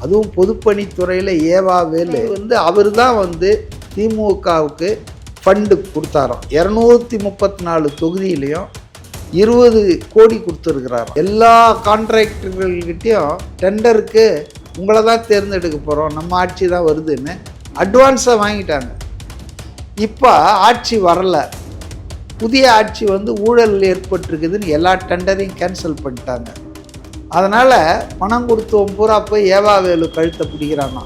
அதுவும் பொதுப்பணித்துறையில் ஏவாவேலு அவர் தான் திமுகவுக்கு ஃபண்டு கொடுத்தாராம். 234 தொகுதியிலையும் 20 கோடி கொடுத்துருக்கிறாராம். எல்லா கான்ட்ராக்டர்கள்கிட்டையும் டெண்டருக்கு உங்களை தான் தேர்ந்தெடுக்க போகிறோம், நம்ம ஆட்சி தான் வருதுன்னு அட்வான்ஸாக வாங்கிட்டாங்க. இப்போ ஆட்சி வரலை, புதிய ஆட்சி ஊழல் ஏற்பட்டிருக்குதுன்னு எல்லா டெண்டரையும் கேன்சல் பண்ணிட்டாங்க. அதனால் பணம் கொடுத்தவன் பூரா போய் ஏவாவேலு கழுத்தை பிடிக்கிறானா.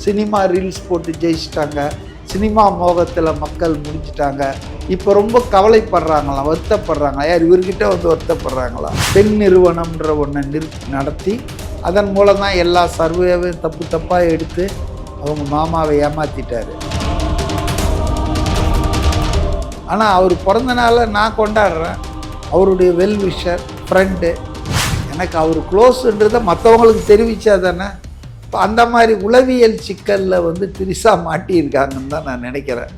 சினிமா ரீல்ஸ் போட்டு ஜெயிச்சிட்டாங்க, சினிமா மோகத்தில் மக்கள் முடிச்சிட்டாங்க. இப்போ ரொம்ப கவலைப்படுறாங்களாம், வருத்தப்படுறாங்க. யார் இவர்கிட்ட வருத்தப்படுறாங்களா? பெண் நிறுவனம்ன்ற ஒன்றை நடத்தி அதன் மூலம் தான் எல்லா சர்வேவையும் தப்பாக எடுத்து அவங்க மாமாவை ஏமாற்றிட்டார். ஆனால் அவர் பிறந்த நாளை நான் கொண்டாடுறேன். அவருடைய வெல்விஷர் ஃப்ரெண்டு, எனக்கு அவர் க்ளோஸுன்றதை மற்றவங்களுக்கு தெரிவித்தா தானே. இப்போ அந்த மாதிரி உளவியல் சிக்கலில் திரிசா மாட்டியிருக்காங்கன்னு தான் நான் நினைக்கிறேன்.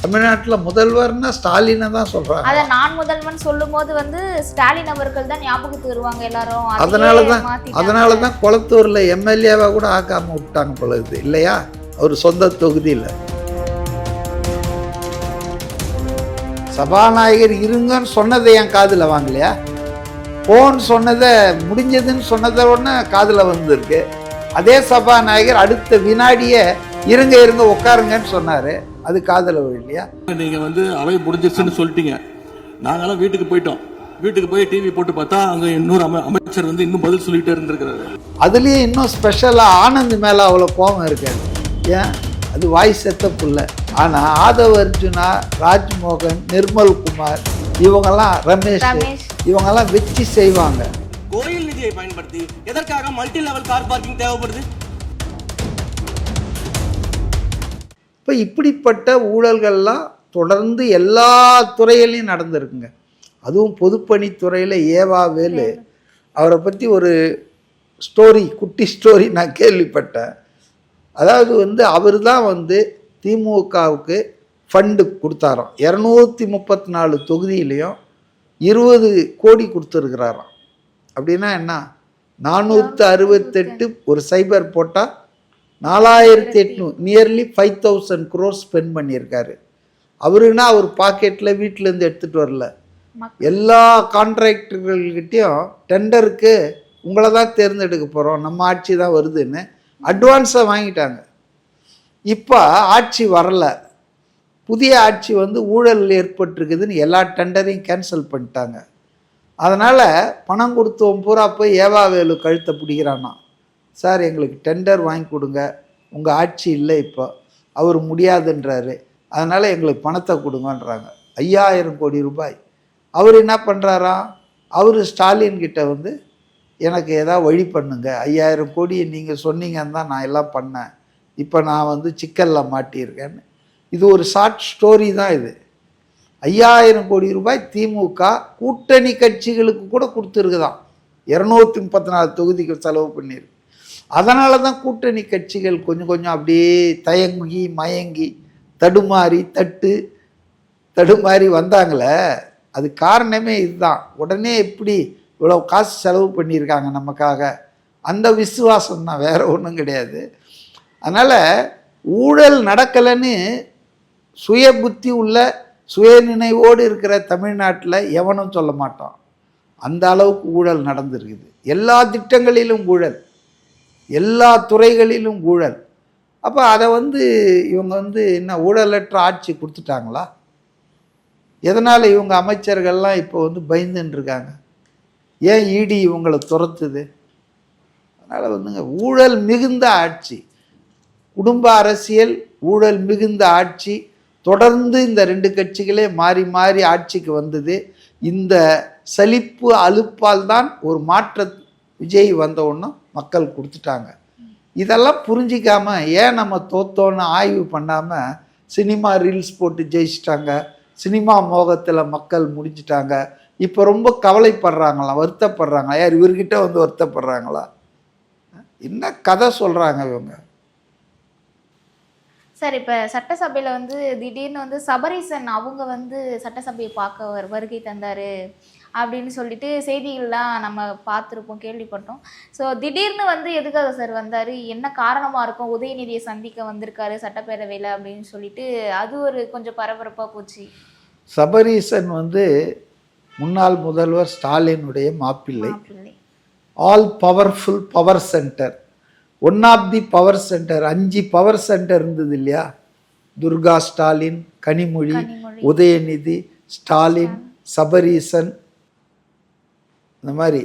தமிழ்நாட்டில் முதல்வர்னா ஸ்டாலினை தான் சொல்கிறாங்க. அதை நான் முதல்வன் சொல்லும் போது ஸ்டாலின் அவர்கள் தான் ஞாபகத்துக்கு வருவாங்க எல்லாரும். அதனால தான் குளத்தூரில் எம்எல்ஏவாக கூட ஆக்காமல் விட்டாங்க பொழுது இல்லையா, அவர் சொந்த தொகுதியில். சபாநாயகர் இருங்கன்னு சொன்னதை என் காதில் வாங்கலையா? போன்னு சொன்னதை முடிஞ்சதுன்னு சொன்னதை உடனே காதில் வந்திருக்கு. அதே சபாநாயகர் அடுத்த வினாடியே இருங்க உட்காருங்கன்னு சொன்னார், அது காதில் இல்லையா? நீங்கள் அவை முடிஞ்சிருச்சுன்னு சொல்லிட்டீங்க. நாங்களாம் வீட்டுக்கு போயிட்டோம். வீட்டுக்கு போய் டிவி போட்டு பார்த்தா அங்கே இன்னொரு அமைச்சர் இன்னும் பதில் சொல்லிகிட்டே இருந்திருக்கிறாரு. அதுலேயும் இன்னும் ஸ்பெஷலாக ஆனந்த் மேலே அவ்வளோ கோபம் இருக்காது. ஏன், அது வாய் செத்த புள்ள. ஆனால் ஆதவ அர்ஜுனா, ராஜ்மோகன், நிர்மல் குமார், இவங்கெல்லாம் ரமேஷ், இவங்கெல்லாம் வச்சு செய்வாங்க. கோயில் நிதியை பயன்படுத்தி எதற்காக மல்டி லெவல் கார் பார்க்கிங் தேவைப்படுது? இப்போ இப்படிப்பட்ட ஊழல்கள்லாம் தொடர்ந்து எல்லா துறையிலையும் நடந்திருக்குங்க. அதுவும் பொதுப்பணித்துறையில் ஏவாவேலு, அவரை பற்றி ஒரு ஸ்டோரி, குட்டி ஸ்டோரி நான் கேள்விப்பட்டேன். அதாவது அவர் தான் திமுகவுக்கு ஃபண்டு கொடுத்தாராம். 234 தொகுதியிலையும் 20 கோடி கொடுத்துருக்கிறாராம். அப்படின்னா என்ன, 468 ஒரு சைபர் போட்டால் 4800, நியர்லி 5000 crore ஸ்பெண்ட் பண்ணியிருக்காரு. அவருன்னா அவர் பாக்கெட்டில் வீட்டிலேருந்து எடுத்துகிட்டு வரல. எல்லா கான்ட்ராக்டர்கள்கிட்டையும் டெண்டருக்கு உங்களை தான் தேர்ந்தெடுக்க போகிறோம், நம்ம ஆட்சி தான் வருதுன்னு அட்வான்ஸாக வாங்கிட்டாங்க. இப்போ ஆட்சி வரலை, புதிய ஆட்சி ஊழல் ஏற்பட்டிருக்குதுன்னு எல்லா டெண்டரையும் கேன்சல் பண்ணிட்டாங்க. அதனால் பணம் கொடுத்தவன் பூரா போய் ஏவாவேலு கழுத்தை பிடிக்கிறானா. சார் எங்களுக்கு டெண்டர் வாங்கி கொடுங்க, உங்கள் ஆட்சி இல்லை, இப்போ அவர் முடியாதுன்றாரு, அதனால் எங்களுக்கு பணத்தை கொடுங்கன்றாங்க. 5000 கோடி ரூபாய். அவர் என்ன பண்ணுறாராம், அவர் ஸ்டாலின்கிட்ட எனக்கு ஏதாவது வழி பண்ணுங்க, 5000 கோடியை நீங்கள் சொன்னீங்கன்னு தான் நான் எல்லாம் பண்ணேன், இப்போ நான் சிக்கலில் மாட்டியிருக்கேன்னு. இது ஒரு ஷார்ட் ஸ்டோரி தான் இது. 5000 கோடி ரூபாய் திமுக கூட்டணி கட்சிகளுக்கு கூட கொடுத்துருக்குதான். 234 தொகுதிக்கு செலவு பண்ணியிருக்கு. அதனால தான் கூட்டணி கட்சிகள் கொஞ்சம் கொஞ்சம் அப்படியே தயங்கி மயங்கி தடுமாறி வந்தாங்களே, அது காரணமே இதுதான். உடனே எப்படி இவ்வளோ காசு செலவு பண்ணியிருக்காங்க நமக்காக, அந்த விசுவாசம் தான், வேறு ஒன்றும் கிடையாது. அதனால் ஊழல் நடக்கலைன்னு சுய புத்தி உள்ள சுய நினைவோடு இருக்கிற தமிழ்நாட்டில் எவனும் சொல்ல மாட்டான். அந்த அளவுக்கு ஊழல் நடந்திருக்குது. எல்லா திட்டங்களிலும் ஊழல், எல்லா துறைகளிலும் ஊழல். அப்போ அதை இவங்க என்ன ஊழலற்ற ஆட்சி கொடுத்துட்டாங்களா? எதனால் இவங்க அமைச்சர்கள்லாம் இப்போ பயந்துன்னு ஏன் இடி இவங்களை துரத்துது? அதனால் ஊழல் மிகுந்த ஆட்சி, குடும்ப அரசியல், ஊழல் மிகுந்த ஆட்சி தொடர்ந்து இந்த 2 கட்சிகளே மாறி மாறி ஆட்சிக்கு வந்தது. இந்த சலிப்பு அலுப்பால் தான் ஒரு மாற்ற விஜய் வந்த ஒன்றும் மக்கள் கொடுத்துட்டாங்க. இதெல்லாம் புரிஞ்சிக்காம ஏன் நம்ம தோத்தோன்னு ஆய்வு பண்ணாமல் சினிமா ரீல்ஸ் போட்டு ஜெயிச்சிட்டாங்க, சினிமா மோகத்தில் மக்கள் முடிச்சிட்டாங்க. இப்போ ரொம்ப கவலைப்படுறாங்களாம், வருத்தப்படுறாங்க. யார் இவர்கிட்ட வருத்தப்படுறாங்களா? என்ன கதை சொல்கிறாங்க இவங்க? சார், இப்போ சட்டசபையில் திடீர்னு சபரீசன் அவங்க சட்டசபையை பார்க்க வருகை தந்தார். அப்படின்னு சொல்லிட்டு செய்திகள்லாம் நம்ம பார்த்துருப்போம், கேள்விப்பட்டோம். ஸோ திடீர்னு வந்து எதுக்காக சார் வந்தார், என்ன காரணமாக இருக்கும், உதயநிதியை சந்திக்க வந்திருக்காரு சட்டப்பேரவையில் அப்படின்னு சொல்லிட்டு அது ஒரு கொஞ்சம் பரபரப்பாக போச்சு. சபரீசன் வந்து முன்னாள் முதல்வர் ஸ்டாலினுடைய மாப்பிள்ளை. மாப்பிள்ளை. All powerful power centre, one of the power centre. 5 power centre இருந்தது இல்லையா, துர்கா ஸ்டாலின், கனிமொழி, உதயநிதி, ஸ்டாலின், சபரீசன், இந்த மாதிரி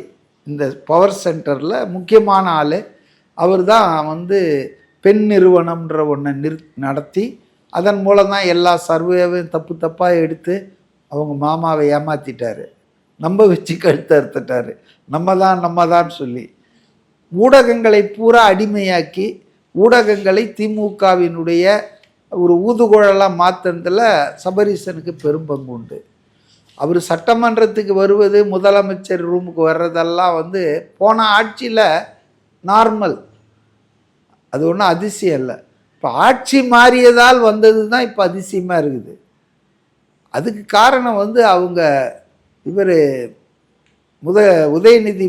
இந்த பவர் சென்டரில் முக்கியமான ஆள் அவர் தான். வந்து பெண் நிறுவனம்ன்ற ஒன்றை நடத்தி அதன் மூலம் தான் எல்லா சர்வேவையும் தப்பாக எடுத்து அவங்க மாமாவை ஏமாற்றிட்டார், நம்ப வச்சு கழுத்து அறுத்துட்டார். நம்ம தான் சொல்லி ஊடகங்களை பூரா அடிமையாக்கி ஊடகங்களை திமுகவினுடைய ஒரு ஊதுகுழலாக மாற்றுறதுல சபரீசனுக்கு பெரும் பங்கு உண்டு. அவர் சட்டமன்றத்துக்கு வருவது, முதலமைச்சர் ரூமுக்கு வர்றதெல்லாம் வந்து போன ஆட்சியில் நார்மல், அது ஒன்றும் அதிசயம் இல்லை. இப்போ ஆட்சி மாறியதால் வந்தது தான் இப்போ அதிசயமாக இருக்குது. அதுக்கு காரணம் வந்து அவங்க இவர் உதயநிதி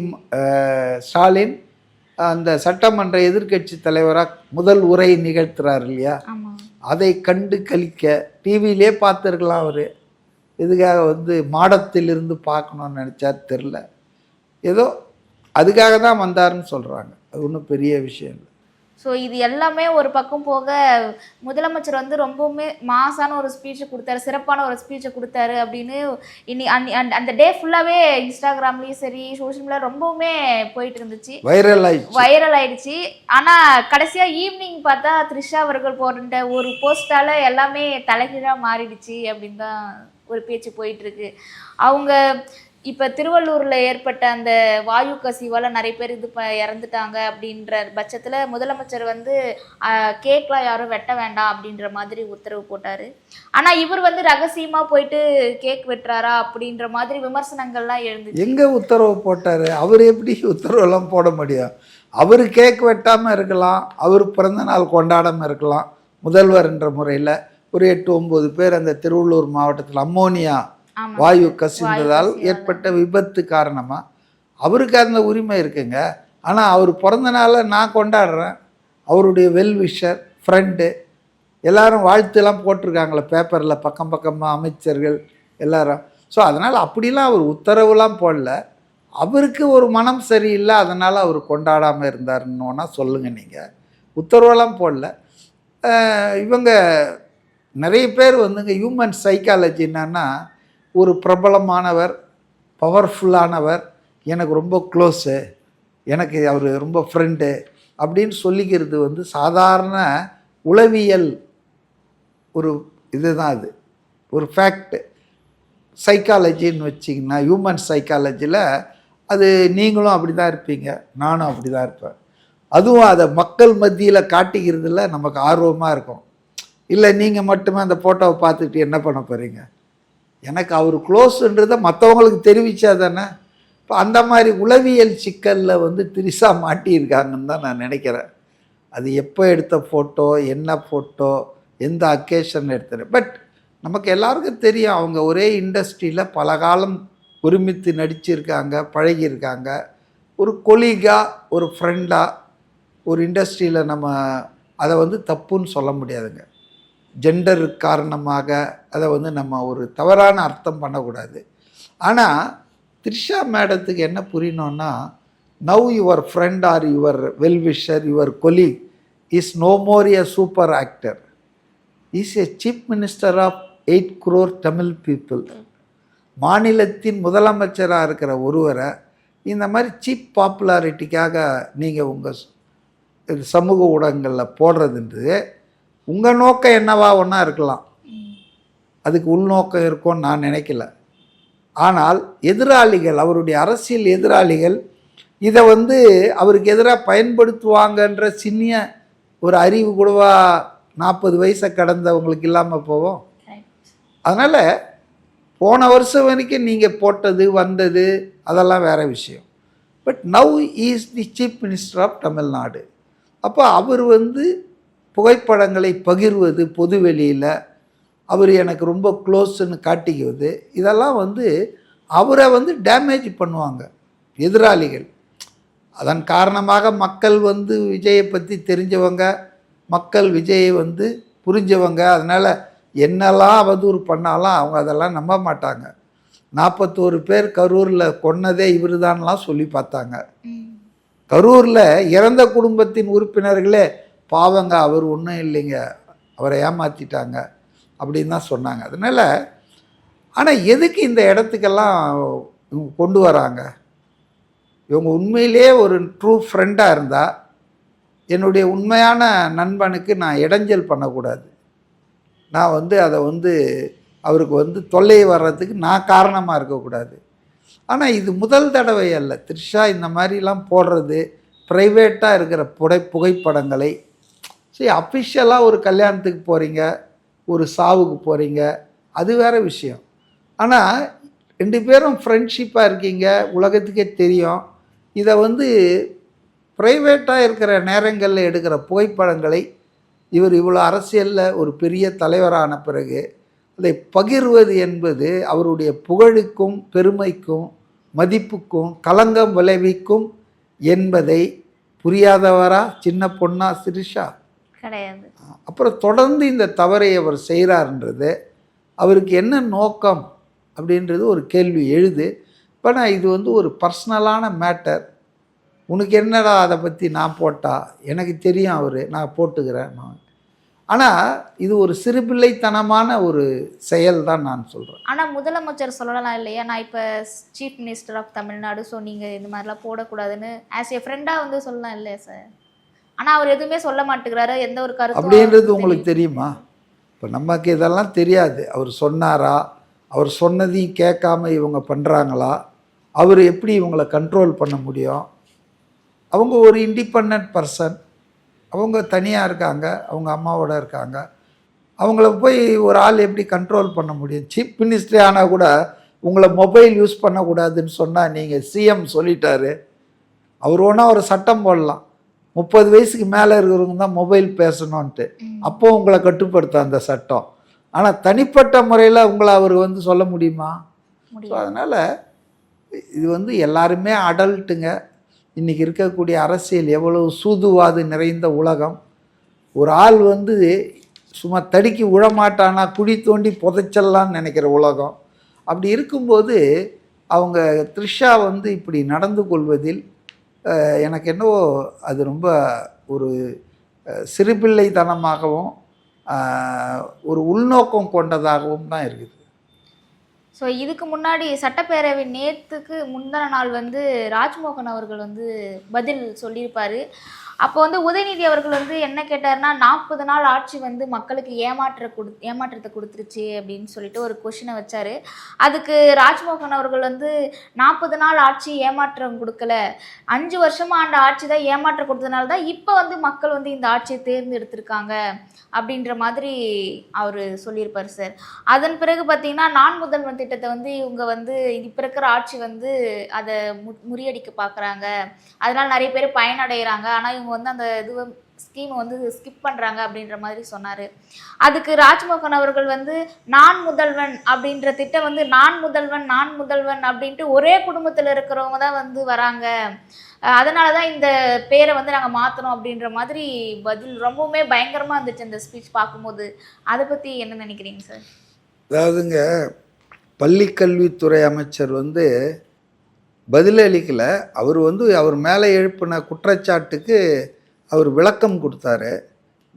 ஸ்டாலின் அந்த சட்டமன்ற எதிர்க்கட்சி தலைவராக முதல் உரை நிகழ்த்துறாரு இல்லையா, அதை கண்டு கழிக்க டிவியிலே பார்த்துருக்கலாம். அவர் இதுக்காக வந்து மாடத்திலிருந்து பார்க்கணுன்னு நினச்சா தெரில, ஏதோ அதுக்காக தான் வந்தாருன்னு சொல்கிறாங்க. அது ஒன்றும் பெரிய விஷயம் இல்லை. ஸோ இது எல்லாமே ஒரு பக்கம் போக முதலமைச்சர் வந்து ரொம்பவுமே மாசான ஒரு ஸ்பீச்சை கொடுத்தாரு, சிறப்பான ஒரு ஸ்பீச்சை கொடுத்தாரு அப்படின்னு அந்த டே ஃபுல்லாகவே இன்ஸ்டாகிராம்லேயும் சரி சோஷியல் மீடியா ரொம்பவுமே போயிட்டு இருந்துச்சு, வைரல் ஆயிடுச்சு. ஆனால் கடைசியாக ஈவினிங் பார்த்தா த்ரிஷா அவர்கள் போடுற ஒரு போஸ்டால் எல்லாமே தலைகீழாக மாறிடுச்சு அப்படின்னு தான் ஒரு பேச்சு போயிட்டுருக்கு. அவங்க இப்போ திருவள்ளூரில் ஏற்பட்ட அந்த வாயு கசிவால் நிறைய பேர் இறந்துட்டாங்க அப்படின்ற பட்சத்தில் முதலமைச்சர் வந்து கேக்லாம் யாரும் வெட்ட வேண்டாம் அப்படின்ற மாதிரி உத்தரவு போட்டார். ஆனால் இவர் வந்து ரகசியமாக போயிட்டு கேக் வெட்டுறாரா அப்படின்ற மாதிரி விமர்சனங்கள்லாம் எழுந்துச்சு. எங்கே உத்தரவு போட்டார் அவர்? எப்படி உத்தரவெல்லாம் போட முடியும்? அவர் கேக் வெட்டாமல் இருக்கலாம், அவர் பிறந்த நாள் கொண்டாடாமல் இருக்கலாம். முதல்வர் என்ற முறையில் ஒரு 8-9 பேர் அந்த திருவள்ளூர் மாவட்டத்தில் அம்மோனியா வாயு கசிந்ததால் ஏற்பட்ட விபத்து காரணமாக அவருக்கு அந்த உரிமை இருக்குங்க. ஆனால் அவர் பிறந்த நாளை நான் கொண்டாடுறேன், அவருடைய வெல்விஷர் ஃப்ரெண்டு எல்லாரும் வாழ்த்துலாம் போட்டிருக்காங்களே பேப்பரில் பக்கமாக அமைச்சர்கள் எல்லாரும். ஸோ அதனால் அப்படிலாம் அவர் உத்தரவுலாம் போடல. அவருக்கு ஒரு மனம் சரியில்லை, அதனால் அவர் கொண்டாடாமல் இருந்தாருன்னோன்னா சொல்லுங்கள் நீங்கள். உத்தரவெல்லாம் போடல. இவங்க நிறைய பேர் வந்துங்க ஹியூமன் சைக்காலஜி என்னன்னா, ஒரு பிரபலமானவர், பவர்ஃபுல்லானவர், எனக்கு ரொம்ப க்ளோஸு, எனக்கு அவர் ரொம்ப ஃப்ரெண்டு அப்படின்னு சொல்லிக்கிறது வந்து சாதாரண உளவியல் ஒரு இதுதான். அது ஒரு ஃபேக்ட். சைக்காலஜின்னு வச்சிங்கன்னா ஹியூமன் சைக்காலஜியில் அது நீங்களும் அப்படி தான் இருப்பீங்க, நானும் அப்படி தான் இருப்பேன். அதுவும் அதை மக்கள் மத்தியில் காட்டிக்கிறதுல நமக்கு ஆர்வமாக இருக்கும். இல்லை நீங்கள் மட்டுமே அந்த ஃபோட்டோவை பார்த்துக்கிட்டு என்ன பண்ண போகிறீங்க? எனக்கு அவர் க்ளோஸுன்றதை மற்றவங்களுக்கு தெரிவித்தா தானே. இப்போ அந்த மாதிரி உளவியல் சிக்கலில் வந்து திரிசா மாட்டியிருக்காங்கன்னு தான் நான் நினைக்கிறேன். அது எப்போ எடுத்த ஃபோட்டோ, என்ன ஃபோட்டோ, எந்த அக்கேஷன் எடுத்தது, பட் நமக்கு எல்லாருக்கும் தெரியும் அவங்க ஒரே இண்டஸ்ட்ரியில் பல காலம் ஒருமித்து நடிச்சிருக்காங்க, பழகியிருக்காங்க. ஒரு கொலீகாக, ஒரு ஃப்ரெண்டாக ஒரு இண்டஸ்ட்ரியில் நம்ம அதை வந்து தப்புன்னு சொல்ல முடியாதுங்க. ஜெண்டர் காரணமாக அதை வந்து நம்ம ஒரு தவறான அர்த்தம் பண்ணக்கூடாது. ஆனால் த்ரிஷா மேடத்துக்கு என்ன புரியணும்னா, now your friend or your wellwisher, your colleague is no more a super actor, is a chief minister of 8 crore Tamil people. மாநிலத்தின் முதலமைச்சராக இருக்கிற ஒருவரை இந்த மாதிரி சீப் பாப்புலாரிட்டிக்காக நீங்கள் உங்கள் சமூக ஊடகங்களில் போடுறதுன்றது உங்கள் நோக்கம் என்னவா ஒன்றா இருக்கலாம், அதுக்கு உள்நோக்கம் இருக்கும்னு நான் நினைக்கல. ஆனால் எதிராளிகள், அவருடைய அரசியல் எதிராளிகள் இதை வந்து அவருக்கு எதிராக பயன்படுத்துவாங்கன்ற சின்ன ஒரு அறிவு கூடவா 40 வயசை கடந்தவங்களுக்கு இல்லாமல் போவோம். அதனால் போன வருஷம் வரைக்கும் நீங்கள் போட்டது வந்தது அதெல்லாம் வேறு விஷயம். But now is the chief minister of Tamil Nadu. அப்போ அவர் வந்து புகைப்படங்களை பகிர்வது பொதுவெளியில், அவர் எனக்கு ரொம்ப க்ளோஸ்ன்னு காட்டிக்குவது, இதெல்லாம் வந்து அவரை வந்து டேமேஜ் பண்ணுவாங்க எதிராளிகள். அதன் காரணமாக மக்கள் வந்து விஜயை பற்றி தெரிஞ்சவங்க, மக்கள் விஜயை வந்து புரிஞ்சவங்க. அதனால் என்னெல்லாம் அவதூறு பண்ணாலும் அவங்க அதெல்லாம் நம்ப மாட்டாங்க. 41 பேர் கரூரில் கொன்னதே இவர் தான்லாம் சொல்லி பார்த்தாங்க. கரூரில் இறந்த குடும்பத்தின் உறுப்பினர்களே பாவங்க, அவர் ஒன்றும் இல்லைங்க, அவரை ஏமாற்றிட்டாங்க அப்படின்னு தான் சொன்னாங்க. அதனால் ஆனால் எதுக்கு இந்த இடத்துக்கெல்லாம் இவங்க கொண்டு வராங்க? இவங்க உண்மையிலே ஒரு ட்ரூ ஃப்ரெண்டாக இருந்தால் என்னுடைய உண்மையான நண்பனுக்கு நான் இடைஞ்சல் பண்ணக்கூடாது. நான் வந்து அதை வந்து அவருக்கு வந்து தொல்லை வர்றதுக்கு நான் காரணமாக இருக்கக்கூடாது. ஆனால் இது முதல் தடவை அல்ல. த்ரிஷா இந்த மாதிரிலாம் போடுறது, ப்ரைவேட்டாக இருக்கிற புகைப்படங்களை. சரி, அஃபிஷியலாக ஒரு கல்யாணத்துக்கு போகிறீங்க, ஒரு சாவுக்கு போகிறீங்க, அது வேறு விஷயம். ஆனால் 2 பேரும் ஃப்ரெண்ட்ஷிப்பாக இருக்கீங்க, உலகத்துக்கே தெரியும். இதை வந்து ப்ரைவேட்டாக இருக்கிற நேரங்களில் எடுக்கிற புகைப்படங்களை இவர் இவ்வளோ அரசியலில் ஒரு பெரிய தலைவரான பிறகு அதை பகிர்வது என்பது அவருடைய புகழுக்கும் பெருமைக்கும் மதிப்புக்கும் களங்கம் விளைவிக்கும் என்பதை புரியாதவரா சின்ன பொண்ணா த்ரிஷா? கிடையாது. அப்புறம் தொடர்ந்து இந்த தவறை அவர் செய்கிறார்ன்றது அவருக்கு என்ன நோக்கம் அப்படின்றது ஒரு கேள்வி எழுது. இப்போ நான் இது வந்து ஒரு பர்சனலான மேட்டர். உனக்கு என்னடா அதை பற்றி நான் போட்டா, எனக்கு தெரியும் அவர், நான் போட்டுக்கிறேன் நான். ஆனால் இது ஒரு சிறுபிள்ளைத்தனமான ஒரு செயல் தான் நான் சொல்கிறேன். ஆனால் முதலமைச்சர் சொல்லலாம் இல்லையா, நான் இப்போ chief minister of Tamil Nadu, so நீங்கள் இந்த மாதிரிலாம் போடக்கூடாதுன்னு ஆஸ் ஏ ஃப்ரெண்டாக வந்து சொல்லலாம் இல்லையா சார்? ஆனால் அவர் எதுவுமே சொல்ல மாட்டேங்கிறாரு, எந்த ஒரு கருத்து அப்படின்றது உங்களுக்கு தெரியுமா? இப்போ நமக்கு இதெல்லாம் தெரியாது. அவர் சொன்னாரா, அவர் சொன்னதையும் கேட்காம இவங்க பண்ணுறாங்களா, அவர் எப்படி இவங்களை கண்ட்ரோல் பண்ண முடியும்? அவங்க ஒரு இண்டிபெண்ட் பர்சன், அவங்க தனியாக இருக்காங்க, அவங்க அம்மாவோட இருக்காங்க. அவங்கள போய் ஒரு ஆள் எப்படி கண்ட்ரோல் பண்ண முடியும்? சீஃப் மினிஸ்டரே ஆனால் கூட உங்களை மொபைல் யூஸ் பண்ணக்கூடாதுன்னு சொன்னால் நீங்கள் சிஎம் சொல்லிட்டாரு, அவர் ஒன்றா ஒரு சட்டம் போடலாம், 30 வயசுக்கு மேலே இருக்கிறவங்க தான் மொபைல் பேசணுன்ட்டு. அப்போது உங்களை கட்டுப்படுத்த அந்த சட்டம். ஆனால் தனிப்பட்ட முறையில் உங்களை அவர் வந்து சொல்ல முடியுமா? ஸோ அதனால் இது வந்து எல்லாருமே அடல்ட்டுங்க. இன்றைக்கி இருக்கக்கூடிய அரசியல் எவ்வளவு சூதுவாது நிறைந்த உலகம். ஒரு ஆள் வந்து சும்மா தடுக்கி விழமாட்டானா குழி தோண்டி புதைச்சல்லான்னு நினைக்கிற உலகம். அப்படி இருக்கும்போது அவங்க த்ரிஷா வந்து இப்படி நடந்து கொள்வதில் எனக்கு என்னவோ அது ரொம்ப ஒரு சிறுபிள்ளைத்தனமாகவும் ஒரு உள்நோக்கம் கொண்டதாகவும் தான் இருக்குது. ஸோ இதுக்கு முன்னாடி சட்டப்பேரவை நேற்றுக்கு முந்தின நாள் வந்து ராஜ்மோகன் அவர்கள் வந்து பதில் சொல்லியிருப்பார். அப்போ வந்து உதயநிதி அவர்கள் வந்து என்ன கேட்டார்னா, 40 நாள் ஆட்சி வந்து மக்களுக்கு ஏமாற்றத்தை கொடுத்துருச்சு அப்படின்னு சொல்லிட்டு ஒரு கொஷினை வச்சார். அதுக்கு ராஜ்மோகன் அவர்கள் வந்து 40 நாள் ஆட்சி ஏமாற்றம் கொடுக்கல, 5 வருஷமாக ஆண்ட ஆட்சி தான் ஏமாற்றம் கொடுத்ததுனால தான் இப்போ வந்து மக்கள் வந்து இந்த ஆட்சியை தேர்ந்தெடுத்திருக்காங்க அப்படின்ற மாதிரி அவர் சொல்லியிருப்பார் சார். அதன் பிறகு பார்த்தீங்கன்னா நான் முதல்வன் திட்டத்தை வந்து இவங்க வந்து இப்போ இருக்கிற ஆட்சி வந்து அதை முறியடிக்க பார்க்குறாங்க, அதனால் நிறைய பேர் பயனடைகிறாங்க, ஆனால் இவங்க வந்து அந்த ஸ்கீமை வந்து ஸ்கிப் பண்ணுறாங்க அப்படின்ற மாதிரி சொன்னார். அதுக்கு ராஜ்மோகன் அவர்கள் வந்து நான் முதல்வன் அப்படின்ற திட்டம் வந்து நான் முதல்வன் அப்படின்ட்டு ஒரே குடும்பத்தில் இருக்கிறவங்க தான் வந்து வராங்க, அதனால தான் இந்த பேரை வந்து நாங்கள் மாற்றணும் அப்படின்ற மாதிரி பதில் ரொம்பவுமே பயங்கரமாக இருந்துச்சு அந்த ஸ்பீச் பார்க்கும்போது. அதை பற்றி என்ன நினைக்கிறீங்க சார்? அதாவதுங்க, பள்ளிக்கல்வித்துறை அமைச்சர் வந்து பதிலளிக்கலை. அவர் வந்து அவர் மேலே எழுப்பின குற்றச்சாட்டுக்கு அவர் விளக்கம் கொடுத்தாரு.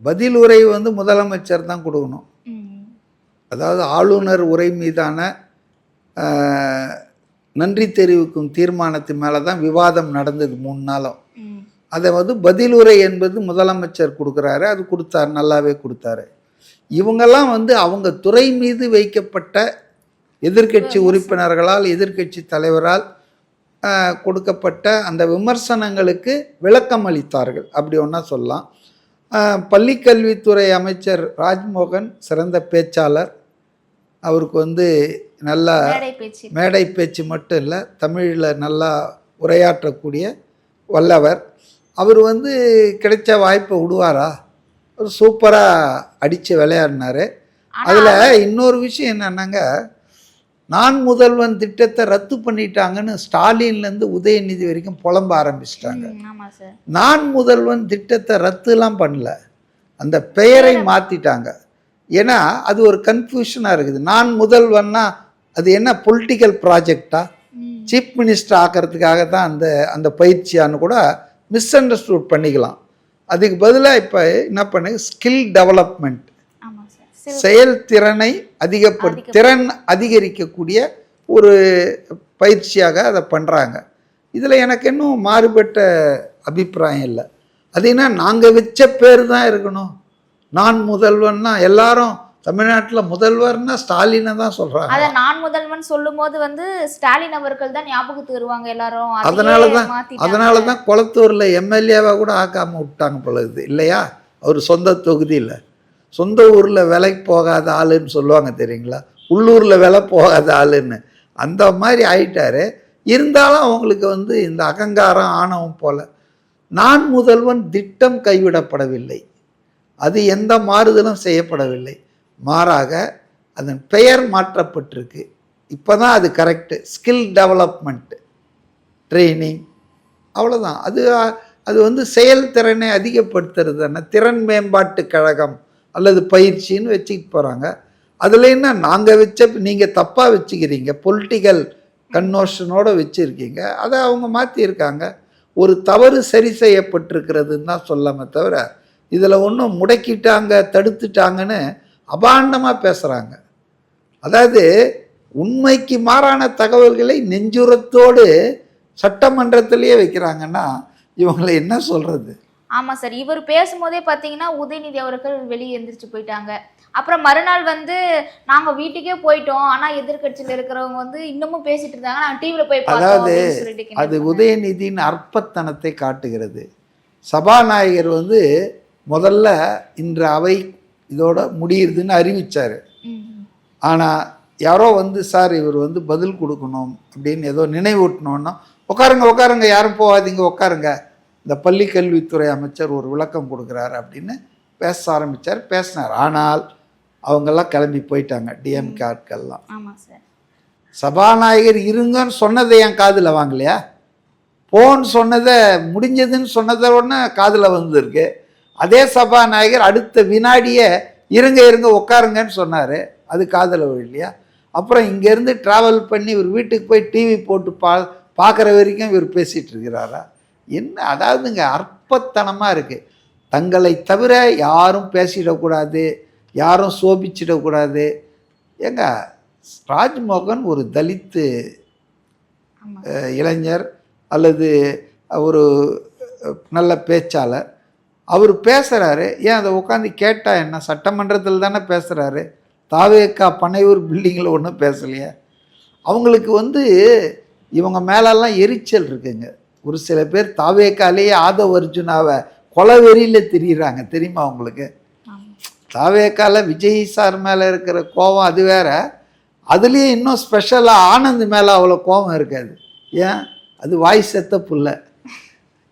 பதிலுரை வந்து முதலமைச்சர் தான் கொடுக்கணும். அதாவது ஆளுநர் உரை மீதான நன்றி தெரிவிக்கும் தீர்மானத்து மேலே தான் விவாதம் நடந்தது 3 நாளும். அதை வந்து பதிலுரை என்பது முதலமைச்சர் கொடுக்குறாரு, அது கொடுத்தாரு, நல்லாவே கொடுத்தாரு. இவங்கெல்லாம் வந்து அவங்க துறை மீது வைக்கப்பட்ட எதிர்க்கட்சி உறுப்பினர்களால் எதிர்க்கட்சி தலைவரால் கொடுக்கப்பட்ட அந்த விமர்சனங்களுக்கு விளக்கம் அளித்தார்கள், அப்படி ஒன்றா சொல்லலாம். பள்ளிக்கல்வித்துறை அமைச்சர் ராஜ்மோகன் சிறந்த பேச்சாளர். அவருக்கு வந்து நல்லா மேடை பேச்சு மட்டும் இல்லை, தமிழில் நல்லா உரையாற்றக்கூடிய வல்லவர். அவர் வந்து கிடைச்ச வாய்ப்பை விடுவாரா? அவர் சூப்பராக அடித்து விளையாடினார். அதில் இன்னொரு விஷயம் என்னன்னாங்க, நான் முதல்வன் திட்டத்தை ரத்து பண்ணிட்டாங்கன்னு ஸ்டாலின்லேருந்து உதயநிதி வரைக்கும் புலம்ப ஆரம்பிச்சிட்டாங்க. ஆமா சார். நான் முதல்வன் திட்டத்தை ரத்துலாம் பண்ணல, அந்த பெயரை மாற்றிட்டாங்க. ஏன்னா அது ஒரு கன்ஃபியூஷனாக இருக்குது. நான் முதல்வன்னா அது என்ன பொலிட்டிக்கல் ப்ராஜெக்டா, சீஃப் மினிஸ்டர் ஆக்கிறதுக்காக தான் அந்த பயிற்சியான்னு கூட மிஸ் அண்டர்ஸ்டூட் பண்ணிக்கலாம். அதுக்கு பதிலாக இப்போ என்ன பண்ணுங்க, ஸ்கில் டெவலப்மெண்ட், செயல்திறனை திறன் அதிகரிக்கக்கூடிய ஒரு பயிற்சியாக அதை பண்ணுறாங்க. இதில் எனக்கு இன்னும் மாறுபட்ட அபிப்பிராயம் இல்லை. அது என்ன, நாங்கள் வச்ச பேர் தான் இருக்கணும். நான் முதல்வன்னா எல்லாரும் தமிழ்நாட்டில் முதல்வர்னா ஸ்டாலினை தான் சொல்கிறாங்க. அதை நான் முதல்வன் சொல்லும் போது ஸ்டாலின் அவர்கள் தான் ஞாபகத்துக்கு வருவாங்க எல்லாரும். அதனால தான் குளத்தூரில் எம்எல்ஏவாக கூட ஆக்காமல் விட்டாங்க பொழுது இல்லையா. அவர் சொந்த தொகுதியில், சொந்த ஊரில் விலைக்கு போகாத ஆளுன்னு சொல்லுவாங்க தெரியுங்களா, உள்ளூரில் விலை போகாத ஆளுன்னு, அந்த மாதிரி ஆயிட்டாரு. இருந்தாலும் அவங்களுக்கு இந்த அகங்காரம் ஆணவம் போல. நான் முதல்வன் திட்டம் கைவிடப்படவில்லை, அது எந்த மாறுதலும் செய்யப்படவில்லை. மாறாக அதன் பெயர் மாற்றப்பட்டிருக்கு. இப்போ தான் அது கரெக்டு. ஸ்கில் டெவலப்மெண்ட் ட்ரைனிங், அவ்வளோதான். அது செயல்திறனை அதிகப்படுத்துறது தானே. திறன் மேம்பாட்டு கழகம் அல்லது பயிற்சின்னு வச்சுக்கிட்டு போகிறாங்க. அதில் என்ன, நாங்கள் நீங்கள் தப்பாக வச்சுக்கிறீங்க, பொலிட்டிக்கல் கன்வர்ஷனோடு வச்சுருக்கீங்க. அதை அவங்க மாற்றியிருக்காங்க. ஒரு தவறு சரி செய்யப்பட்டிருக்கிறதுன்னு தான் சொல்லாமல் தவிர இதில் ஒன்றும் முடக்கிட்டாங்க தடுத்துட்டாங்கன்னு அபாண்டமாக பேசுகிறாங்க. அதாவது உண்மைக்கு மாறான தகவல்களை நெஞ்சுரத்தோடு சட்டமன்றத்திலேயே வைக்கிறாங்கன்னா இவங்களை என்ன சொல்கிறது? ஆமாம் சார். இவர் பேசும்போதே பார்த்தீங்கன்னா உதயநிதி அவர்கள் வெளியே எந்திரிச்சு போயிட்டாங்க. அப்புறம் மறுநாள் நாங்கள் வீட்டுக்கே போயிட்டோம், ஆனால் எதிர்கட்சியில் இருக்கிறவங்க இன்னமும் பேசிட்டு இருந்தாங்க, நாங்கள் டிவியில் போய் பார்த்தோம். அதாவது அது உதயநிதியின் அற்பத்தனத்தை காட்டுகிறது. சபாநாயகர் முதல்ல இன்று அவை இதோட முடியுதுன்னு அறிவிச்சார். ஆனால் யாரோ சார் இவர் பதில் கொடுக்கணும் அப்படின்னு ஏதோ நினைவூட்டணுன்னா, உட்காருங்க யாரும் போகாதீங்க, உட்காருங்க, இந்த பள்ளி கல்வித்துறை அமைச்சர் ஒரு விளக்கம் கொடுக்குறாரு அப்படின்னு பேச ஆரம்பித்தார். பேசினார். ஆனால் அவங்கெல்லாம் கிளம்பி போயிட்டாங்க, டிஎம்கே ஆட்கள்லாம். சபாநாயகர் இருங்கன்னு சொன்னதை என் காதில் வாங்கலையா? போன்னு சொன்னதை, முடிஞ்சதுன்னு சொன்னதை உடனே காதில் வந்துருக்கு. அதே சபாநாயகர் அடுத்த வினாடியே இருங்க உட்காருங்கன்னு சொன்னார், அது காதில் இல்லையா? அப்புறம் இங்கேருந்து ட்ராவல் பண்ணி இவர் வீட்டுக்கு போய் டிவி போட்டு பார்க்குற வரைக்கும் இவர் பேசிகிட்டு இருக்கிறாரா என்ன? அதாவதுங்க அற்பத்தனமாக இருக்குது. தங்களை தவிர யாரும் பேசிடக்கூடாது, யாரும் சோபிச்சிடக்கூடாது. ஏங்க, ராஜ்மோகன் ஒரு தலித்து இளைஞர் அல்லது ஒரு நல்ல பேச்சாளர், அவர் பேசுகிறாரு. ஏன் அதை உட்காந்து கேட்டால் என்ன? சட்டமன்றத்தில் தானே பேசுகிறாரு. தாவேக்கா பனையூர் பில்டிங்கில் ஒன்றும் பேசலையே. அவங்களுக்கு இவங்க மேலெல்லாம் எரிச்சல் இருக்குங்க. ஒரு சில பேர் தாவேக்காலேயே ஆதவ் அர்ஜுனாவை கொலவெறியில் திரியிறாங்க, தெரியுமா உங்களுக்கு? தாவேக்கால விஜய் சார் மேலே இருக்கிற கோபம் அது வேற. அதுலேயும் இன்னும் ஸ்பெஷலாக ஆனந்த் மேலே அவ்வளோ கோபம் இருக்காது. ஏன்? அது வாய் செத்த புல்ல,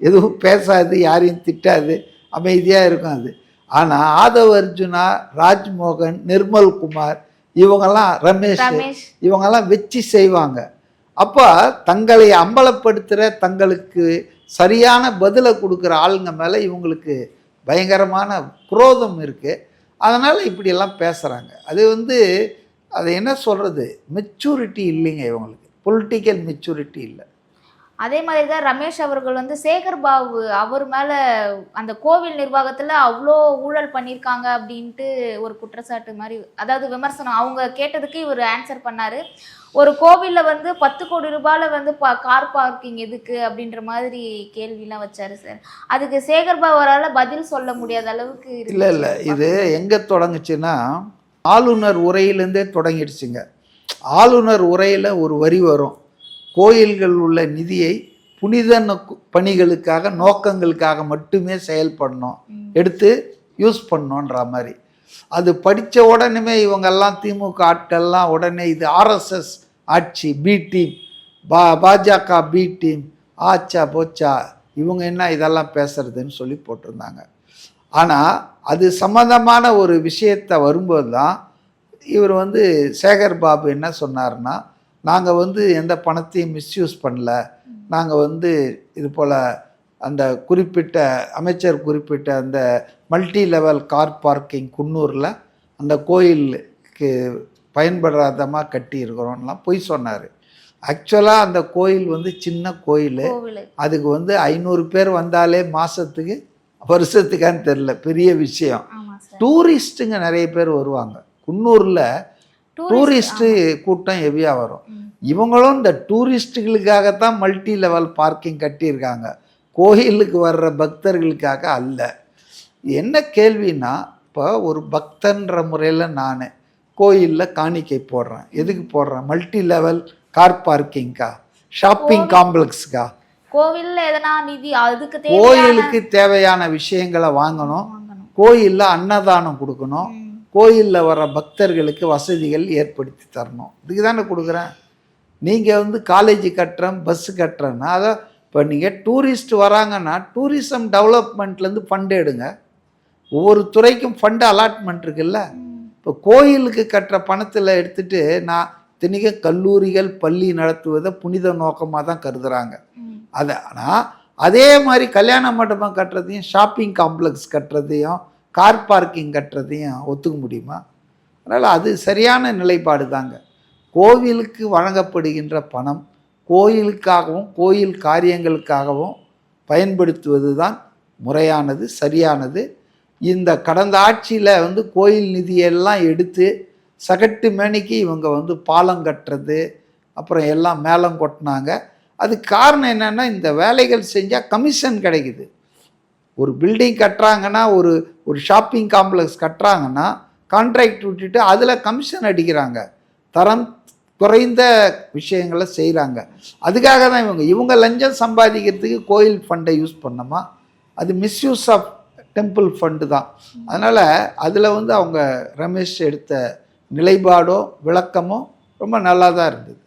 எதுவும் பேசாது, யாரையும் திட்டாது, அமைதியாக இருக்கும் அது. ஆனால் ஆதவ் அர்ஜுனா, ராஜ்மோகன், நிர்மல் குமார், இவங்கெல்லாம் ரமேஷ், இவங்கெல்லாம் வச்சு செய்வாங்க. அப்போ தங்களை அம்பலப்படுத்துகிற, தங்களுக்கு சரியான பதிலை கொடுக்குற ஆளுங்க மேலே இவங்களுக்கு பயங்கரமான குரோதம் இருக்குது. அதனால் இப்படியெல்லாம் பேசுகிறாங்க. அது அதை என்ன சொல்கிறது, மெச்சூரிட்டி இல்லைங்க இவங்களுக்கு, பொலிட்டிக்கல் மெச்சூரிட்டி இல்லை. அதே மாதிரி தான் ரமேஷ் அவர்கள் சேகர் பாபு அவர் மேலே அந்த கோவில் நிர்வாகத்தில் அவ்வளோ ஊழல் பண்ணியிருக்காங்க அப்படின்ட்டு ஒரு குற்றச்சாட்டு மாதிரி, அதாவது விமர்சனம் அவங்க கேட்டதுக்கு இவர் ஆன்சர் பண்ணார். ஒரு கோவிலில் 10 கோடி ரூபாயில் கார் பார்க்கிங் எதுக்கு அப்படின்ற மாதிரி கேள்விலாம் வச்சார் சார். அதுக்கு சேகர் பாபுவால் பதில் சொல்ல முடியாத அளவுக்கு இல்லை. இது எங்கே தொடங்குச்சுன்னா ஆளுநர் உரையிலேருந்தே தொடங்கிடுச்சுங்க. ஆளுநர் உரையில் ஒரு வரி வரும், கோயில்கள் உள்ள நிதியை புனித பணிகளுக்காக, நோக்கங்களுக்காக மட்டுமே செயல்படணும், எடுத்து யூஸ் பண்ணோன்ற மாதிரி. அது படித்த உடனே இவங்கெல்லாம் திமுக ஆட்கள்லாம் உடனே இது ஆர்எஸ்எஸ் ஆட்சி, பி டீம், பாஜக பி டீம், ஆச்சா போச்சா, இவங்க என்ன இதெல்லாம் பேசுறதுன்னு சொல்லி போட்டிருந்தாங்க. ஆனால் அது சம்மந்தமான ஒரு விஷயத்தை வரும்போது தான் இவர் வந்து சேகர் பாபு என்ன சொன்னார்னா, நாங்கள் வந்து எந்த பணத்தையும் மிஸ்யூஸ் பண்ணல, நாங்கள் வந்து இது போல் அந்த குறிப்பிட்ட அமைச்சர் குறிப்பிட்ட அந்த மல்டி லெவல் கார் பார்க்கிங் குன்னூரில் அந்த கோயிலுக்கு பயன்படாதமாக கட்டியிருக்கிறோம்லாம் பொய் சொன்னார். ஆக்சுவலாக அந்த கோயில் வந்து சின்ன கோயில், அதுக்கு வந்து 500 பேர் வந்தாலே மாதத்துக்கு வருஷத்துக்கான்னு தெரில, பெரிய விஷயம். டூரிஸ்ட்டுங்க நிறைய பேர் வருவாங்க குன்னூரில், டூரிஸ்ட்டு கூட்டம் ஹெவியாக வரும். இவங்களும் இந்த டூரிஸ்ட்டுகளுக்காகத்தான் மல்டி லெவல் பார்க்கிங் கட்டியிருக்காங்க, கோயிலுக்கு வர்ற பக்தர்களுக்காக அல்ல. என்ன கேள்வின்னா, இப்போ ஒரு பக்தன்ற முறையில் நான் கோயிலில் காணிக்கை போடுறேன், எதுக்கு போடுறேன்? மல்டி லெவல் கார் பார்க்கிங்கா, ஷாப்பிங் காம்ப்ளெக்ஸுக்கா? கோவில்ல எதனா நிதி அதுக்கு கோயிலுக்கு தேவையான விஷயங்களை வாங்கணும், கோயிலில் அன்னதானம் கொடுக்கணும், கோயிலில் வர பக்தர்களுக்கு வசதிகள் ஏற்படுத்தி தரணும். இதுக்கு தானே கொடுக்குறேன். நீங்கள் வந்து காலேஜ் கட்டுறேன், பஸ்ஸு கட்டுறேன்னா, அதை இப்போ நீங்கள் டூரிஸ்ட் வராங்கன்னா டூரிசம் டெவலப்மெண்ட்லேருந்து ஃபண்டு எடுங்க. ஒவ்வொரு துறைக்கும் ஃபண்டு அலாட்மெண்ட் இருக்குல்ல. இப்போ கோயிலுக்கு கட்டுற பணத்தில் எடுத்துகிட்டு நான் திணிக கல்லூரிகள் பள்ளி நடத்துவதை புனித நோக்கமாக தான் கருதுகிறாங்க. அதை ஆனால் அதே மாதிரி கல்யாண மண்டபம் கட்டுறதையும் ஷாப்பிங் காம்ப்ளெக்ஸ் கட்டுறதையும் கார் பார்க்கிங் கட்டுறதையும் ஒத்துக்க முடியுமா? அதனால் அது சரியான நிலைப்பாடு தாங்க. கோவிலுக்கு வழங்கப்படுகின்ற பணம் கோயிலுக்காகவும் கோயில் காரியங்களுக்காகவும் பயன்படுத்துவது தான் முறையானது, சரியானது. இந்த கடந்த ஆட்சியில் வந்து கோயில் நிதியெல்லாம் எடுத்து சகட்டு மேனிக்கு இவங்க வந்து பாலம் கட்டுறது, அப்புறம் எல்லாம் மேலம் கொட்டினாங்க. அதுக்கு காரணம் என்னென்னா, இந்த வேலைகள் செஞ்சால் கமிஷன் கிடைக்குது. ஒரு பில்டிங் கட்டுறாங்கன்னா, ஒரு ஷாப்பிங் காம்ப்ளெக்ஸ் கட்டுறாங்கன்னா கான்ட்ராக்ட் விட்டுட்டு அதில் கமிஷன் அடிக்கிறாங்க, தரம் குறைந்த விஷயங்களை செய்கிறாங்க. அதுக்காக தான் இவங்க லஞ்சம் சம்பாதிக்கிறதுக்கு கோயில் ஃபண்டை யூஸ் பண்ணோமா? அது மிஸ்யூஸ் ஆஃப் டெம்பிள் ஃபண்டு தான். அதனால் அதில் வந்து அவங்க ரமேஷ் எடுத்த நிலைப்பாடோ விளக்கமோ ரொம்ப நல்லா தான் இருந்தது.